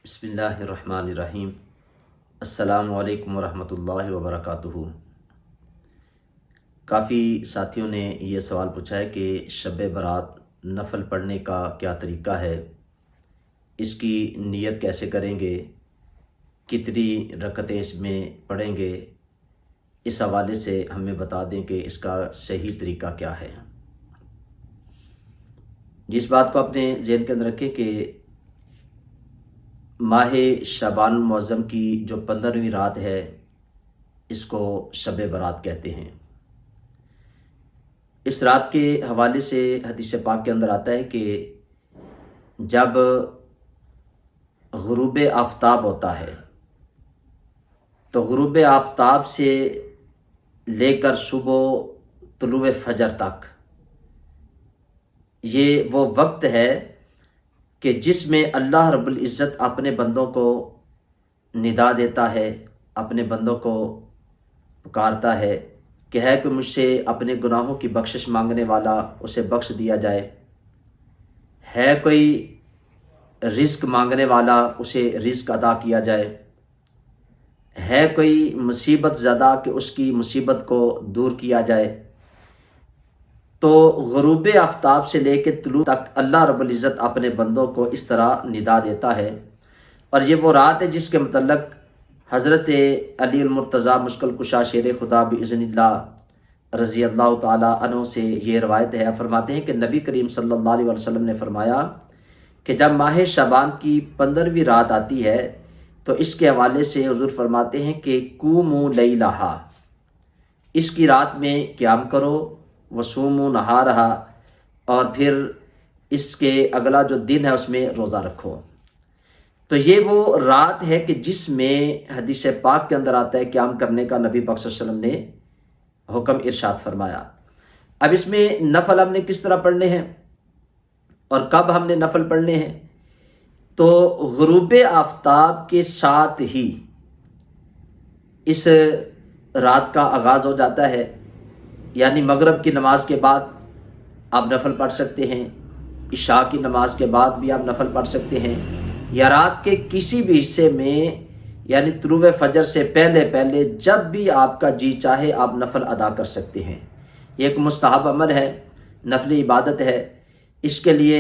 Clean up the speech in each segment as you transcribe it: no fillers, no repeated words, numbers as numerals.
بسم اللہ الرحمن الرحیم۔ السلام علیکم ورحمۃ اللہ وبرکاتہ۔ کافی ساتھیوں نے یہ سوال پوچھا ہے کہ شب برات نفل پڑھنے کا کیا طریقہ ہے، اس کی نیت کیسے کریں گے، کتنی رکعتیں اس میں پڑھیں گے، اس حوالے سے ہمیں بتا دیں کہ اس کا صحیح طریقہ کیا ہے۔ جس بات کو اپنے ذہن کے اندر رکھیں کہ ماہ شعبان المعظم کی جو 15ویں رات ہے اس کو شب برات کہتے ہیں۔ اس رات کے حوالے سے حدیث پاک کے اندر آتا ہے کہ جب غروب آفتاب ہوتا ہے تو غروب آفتاب سے لے کر صبح طلوع فجر تک یہ وہ وقت ہے کہ جس میں اللہ رب العزت اپنے بندوں کو ندا دیتا ہے، اپنے بندوں کو پکارتا ہے کہ ہے کہ مجھ سے اپنے گناہوں کی بخشش مانگنے والا، اسے بخش دیا جائے، ہے کوئی رزق مانگنے والا، اسے رزق عطا کیا جائے، ہے کوئی مصیبت زدہ کہ اس کی مصیبت کو دور کیا جائے۔ تو غروب آفتاب سے لے کے طلوع تک اللہ رب العزت اپنے بندوں کو اس طرح ندا دیتا ہے، اور یہ وہ رات ہے جس کے متعلق حضرت علی المرتضیٰ مشکل کشا شیر خدا باذن اللہ رضی اللہ تعالی عنہ سے یہ روایت ہے، فرماتے ہیں کہ نبی کریم صلی اللہ علیہ وسلم نے فرمایا کہ جب ماہ شعبان کی 15ویں رات آتی ہے تو اس کے حوالے سے حضور فرماتے ہیں کہ قوموا لیلہا، اس کی رات میں قیام کرو، وصوموا نہارہا، اور پھر اس کے اگلا جو دن ہے اس میں روزہ رکھو۔ تو یہ وہ رات ہے کہ جس میں حدیث پاک کے اندر آتا ہے قیام کرنے کا نبی پاک صلی اللہ علیہ وسلم نے حکم ارشاد فرمایا۔ اب اس میں نفل ہم نے کس طرح پڑھنے ہیں اور کب ہم نے نفل پڑھنے ہیں؟ تو غروب آفتاب کے ساتھ ہی اس رات کا آغاز ہو جاتا ہے، یعنی مغرب کی نماز کے بعد آپ نفل پڑھ سکتے ہیں، عشاء کی نماز کے بعد بھی آپ نفل پڑھ سکتے ہیں، یا رات کے کسی بھی حصے میں یعنی طلوع فجر سے پہلے پہلے جب بھی آپ کا جی چاہے آپ نفل ادا کر سکتے ہیں۔ یہ ایک مستحب عمل ہے، نفل عبادت ہے، اس کے لیے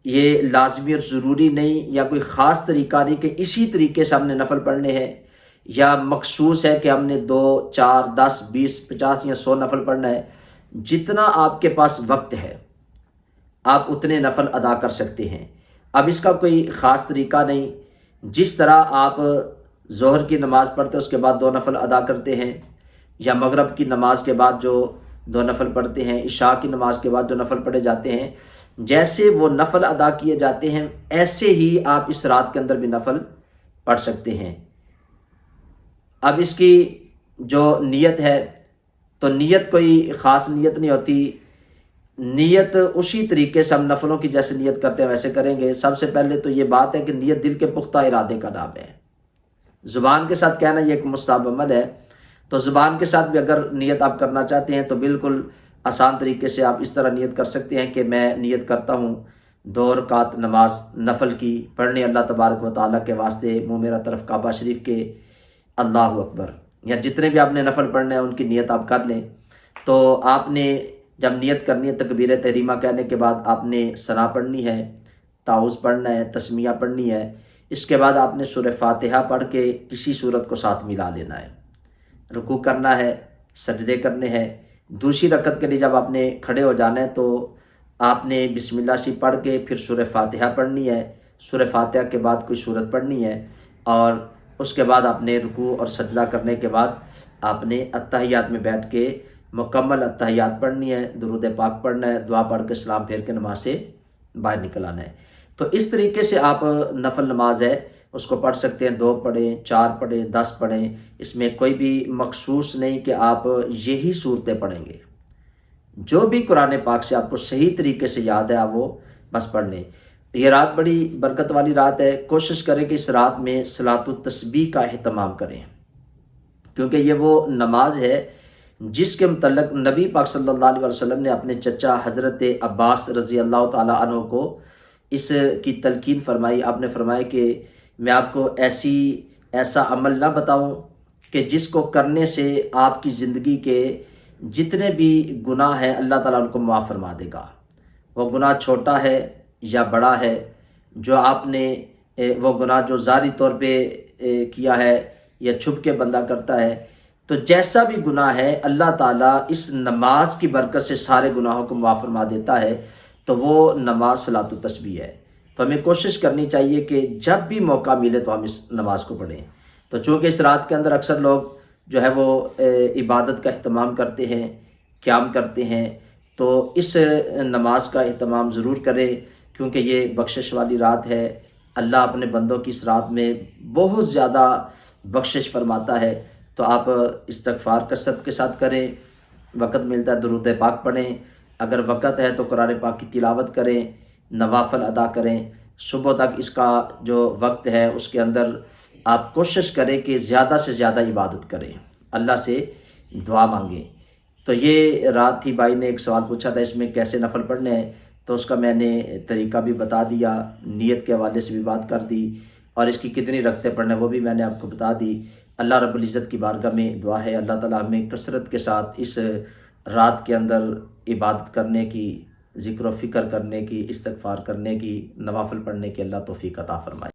یہ لازمی اور ضروری نہیں یا کوئی خاص طریقہ نہیں کہ اسی طریقے سے ہم نے نفل پڑھنے ہیں، یا مخصوص ہے کہ ہم نے 2 4 10 20 50 یا 100 نفل پڑھنا ہے۔ جتنا آپ کے پاس وقت ہے آپ اتنے نفل ادا کر سکتے ہیں۔ اب اس کا کوئی خاص طریقہ نہیں، جس طرح آپ ظہر کی نماز پڑھتے ہیں اس کے بعد 2 نفل ادا کرتے ہیں، یا مغرب کی نماز کے بعد جو 2 نفل پڑھتے ہیں، عشاء کی نماز کے بعد جو نفل پڑھے جاتے ہیں، جیسے وہ نفل ادا کیے جاتے ہیں ایسے ہی آپ اس رات کے اندر بھی نفل پڑھ سکتے ہیں۔ اب اس کی جو نیت ہے تو نیت کوئی خاص نیت نہیں ہوتی، نیت اسی طریقے سے ہم نفلوں کی جیسے نیت کرتے ہیں ویسے کریں گے۔ سب سے پہلے تو یہ بات ہے کہ نیت دل کے پختہ ارادے کا نام ہے، زبان کے ساتھ کہنا یہ ایک مستحب عمل ہے، تو زبان کے ساتھ بھی اگر نیت آپ کرنا چاہتے ہیں تو بالکل آسان طریقے سے آپ اس طرح نیت کر سکتے ہیں کہ میں نیت کرتا ہوں 2 رکعت نماز نفل کی پڑھنے اللہ تبارک و تعالیٰ کے واسطے، منہ میرا طرف کعبہ شریف کے، اللہ اکبر، یا جتنے بھی آپ نے نفل پڑھنے ہیں ان کی نیت آپ کر لیں۔ تو آپ نے جب نیت کرنی ہے تکبیر تحریمہ کہنے کے بعد آپ نے ثنا پڑھنی ہے، تعوذ پڑھنا ہے، تسمیہ پڑھنی ہے، اس کے بعد آپ نے سورہ فاتحہ پڑھ کے کسی صورت کو ساتھ ملا لینا ہے، رکوع کرنا ہے، سجدے کرنے ہیں۔ دوسری رکعت کے لیے جب آپ نے کھڑے ہو جانا ہے تو آپ نے بسم اللہ سی پڑھ کے پھر سورہ فاتحہ پڑھنی ہے، سورہ فاتحہ کے بعد کوئی سورت پڑھنی ہے، اور اس کے بعد آپ نے رکوع اور سجدہ کرنے کے بعد آپ نے اتحیات میں بیٹھ کے مکمل اتحیات پڑھنی ہے، درود پاک پڑھنا ہے، دعا پڑھ کے سلام پھیر کے نماز سے باہر نکل آنا ہے۔ تو اس طریقے سے آپ نفل نماز ہے اس کو پڑھ سکتے ہیں، 2 پڑھیں، 4 پڑھیں، 10 پڑھیں، اس میں کوئی بھی مخصوص نہیں کہ آپ یہی صورتیں پڑھیں گے، جو بھی قرآن پاک سے آپ کو صحیح طریقے سے یاد ہے آپ وہ بس پڑھ لیں۔ یہ رات بڑی برکت والی رات ہے، کوشش کریں کہ اس رات میں صلاۃ التسبیح کا اہتمام کریں، کیونکہ یہ وہ نماز ہے جس کے متعلق نبی پاک صلی اللہ علیہ وسلم نے اپنے چچا حضرت عباس رضی اللہ تعالی عنہ کو اس کی تلقین فرمائی۔ آپ نے فرمایا کہ میں آپ کو ایسا عمل نہ بتاؤں کہ جس کو کرنے سے آپ کی زندگی کے جتنے بھی گناہ ہیں اللہ تعالیٰ ان کو معاف فرما دے گا. وہ گناہ چھوٹا ہے یا بڑا ہے، جو آپ نے وہ گناہ جو ظاہری طور پہ کیا ہے یا چھپ کے بندہ کرتا ہے، تو جیسا بھی گناہ ہے اللہ تعالیٰ اس نماز کی برکت سے سارے گناہوں کو معاف فرما دیتا ہے. تو وہ نماز صلاۃ التسبیح ہے. تو ہمیں کوشش کرنی چاہیے کہ جب بھی موقع ملے تو ہم اس نماز کو پڑھیں. تو چونکہ اس رات کے اندر اکثر لوگ جو ہے وہ عبادت کا اہتمام کرتے ہیں، قیام کرتے ہیں، تو اس نماز کا اہتمام ضرور کریں، کیونکہ یہ بخشش والی رات ہے. اللہ اپنے بندوں کی اس رات میں بہت زیادہ بخشش فرماتا ہے. تو آپ استغفار کثرت کے ساتھ کریں، وقت ملتا ہے درود پاک پڑھیں، اگر وقت ہے تو قرآن پاک کی تلاوت کریں، نوافل ادا کریں. صبح تک اس کا جو وقت ہے اس کے اندر آپ کوشش کریں کہ زیادہ سے زیادہ عبادت کریں، اللہ سے دعا مانگیں. تو یہ رات تھی. بھائی نے ایک سوال پوچھا تھا اس میں کیسے نفل پڑھنے ہیں، تو اس کا میں نے طریقہ بھی بتا دیا، نیت کے حوالے سے بھی بات کر دی، اور اس کی کتنی رکعتیں پڑھنے وہ بھی میں نے آپ کو بتا دی. اللہ رب العزت کی بارگاہ میں دعا ہے اللہ تعالیٰ ہمیں کثرت کے ساتھ اس رات کے اندر عبادت کرنے کی، ذکر و فکر کرنے کی، استغفار کرنے کی، نوافل پڑھنے کی اللہ توفیق عطا فرمائے.